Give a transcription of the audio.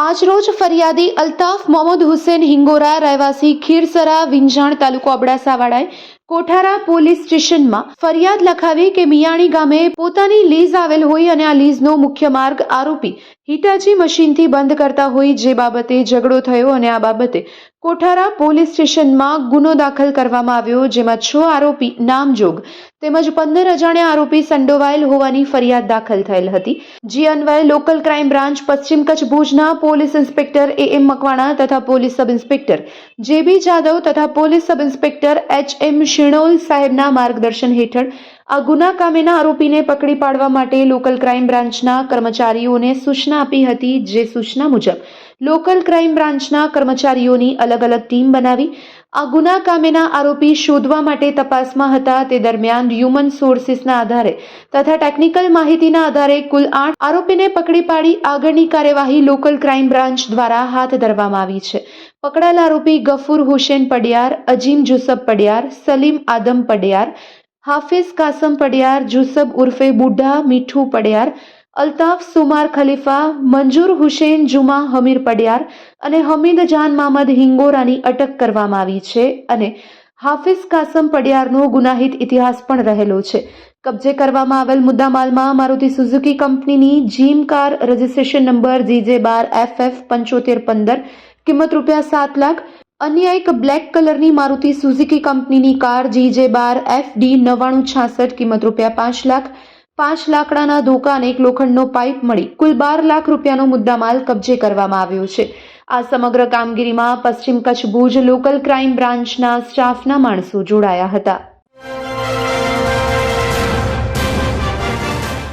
આજરોજ ફરિયાદી અલ્તાફ મોહમ્મદ હુસેન હિંગોરા રહેવાસી ખીરસરા વિંજાણ તાલુકો અબડાસાવાળાએ કોઠારા પોલીસ સ્ટેશનમાં ફરિયાદ લખાવી કે મિયાણી ગામે પોતાની લીઝ આવેલ હોય અને આ લીઝનો મુખ્ય માર્ગ આરોપી હિટાચી મશીનથી બંધ કરતા હોય, જે બાબતે ઝઘડો થયો અને આ બાબતે કોઠારા પોલીસ સ્ટેશનમાં ગુનો દાખલ કરવામાં આવ્યો, જેમાં 6 આરોપી નામજોગ તેમજ 15 અજાણ્યા આરોપી સંડોવાયેલ હોવાની ફરિયાદ દાખલ થયેલ હતી, જે અન્વયે લોકલ ક્રાઇમ બ્રાન્ચ પશ્ચિમ કચ્છ ભુજના પોલીસ ઇન્સ્પેક્ટર AM મકવાણા તથા police sub inspector JB Jadav તથા police sub inspector HM Shinol સાહેબના માર્ગદર્શન હેઠળ આ ગુના કામેના આરોપીને પકડી પાડવા માટે લોકલ ક્રાઇમ બ્રાન્ચના કર્મચારીઓને સૂચના આપી હતી, જે સૂચના મુજબ લોકલ ક્રાઇમ બ્રાન્ચના કર્મચારીઓની અલગ અલગ ટીમ બનાવી આ ગુના કામેના આરોપી શોધવા માટે તપાસમાં હતા. તે દરમિયાન હ્યુમન સોર્સિસના આધારે તથા ટેકનિકલ માહિતીના આધારે કુલ 8 આરોપીને પકડી પાડી આગળની કાર્યવાહી લોકલ ક્રાઇમ બ્રાન્ચ દ્વારા હાથ ધરવામાં આવી છે. પકડાયેલ આરોપી ગફુર હુસેન પડિયાર, અજીમ જુસબ પડિયાર, સલીમ આદમ પડિયાર, હાફિઝ કાસમ પડિયાર, જુસબ ઉર્ફે બુઢા મીઠુ પડિયાર, અલ્તાફ સુમાર ખલીફા, મંજૂર હુસેન જુમા હમીર પડિયાર અને હમીદ જાન મહમદ હિંગોરાની અટક કરવામાં આવી છે અને હાફિઝ કાસમ પડિયારનો ગુનાહિત ઇતિહાસ પણ રહેલો છે. કબજે કરવામાં આવેલ મુદ્દામાલમાં મારુતિ સુઝુકી કંપનીની gym car registration number GJ12FF7515 કિંમત ₹7 લાખ, અન્ય એક બ્લેક કલરની મારુતિ સુઝુકી કંપનીની કાર GJ12FD 9966 કિંમત ₹5 લાખ, 5 લાકડાના ધોકા અને એક લોખંડનો પાઇપ મળી કુલ ₹12 લાખ રૂપિયાનો મુદ્દામાલ કબજે કરવામાં આવ્યો છે. આ સમગ્ર કામગીરીમાં પશ્ચિમ કચ્છ ભુજ લોકલ ક્રાઇમ બ્રાન્ચના સ્ટાફના માણસો જોડાયા હતા.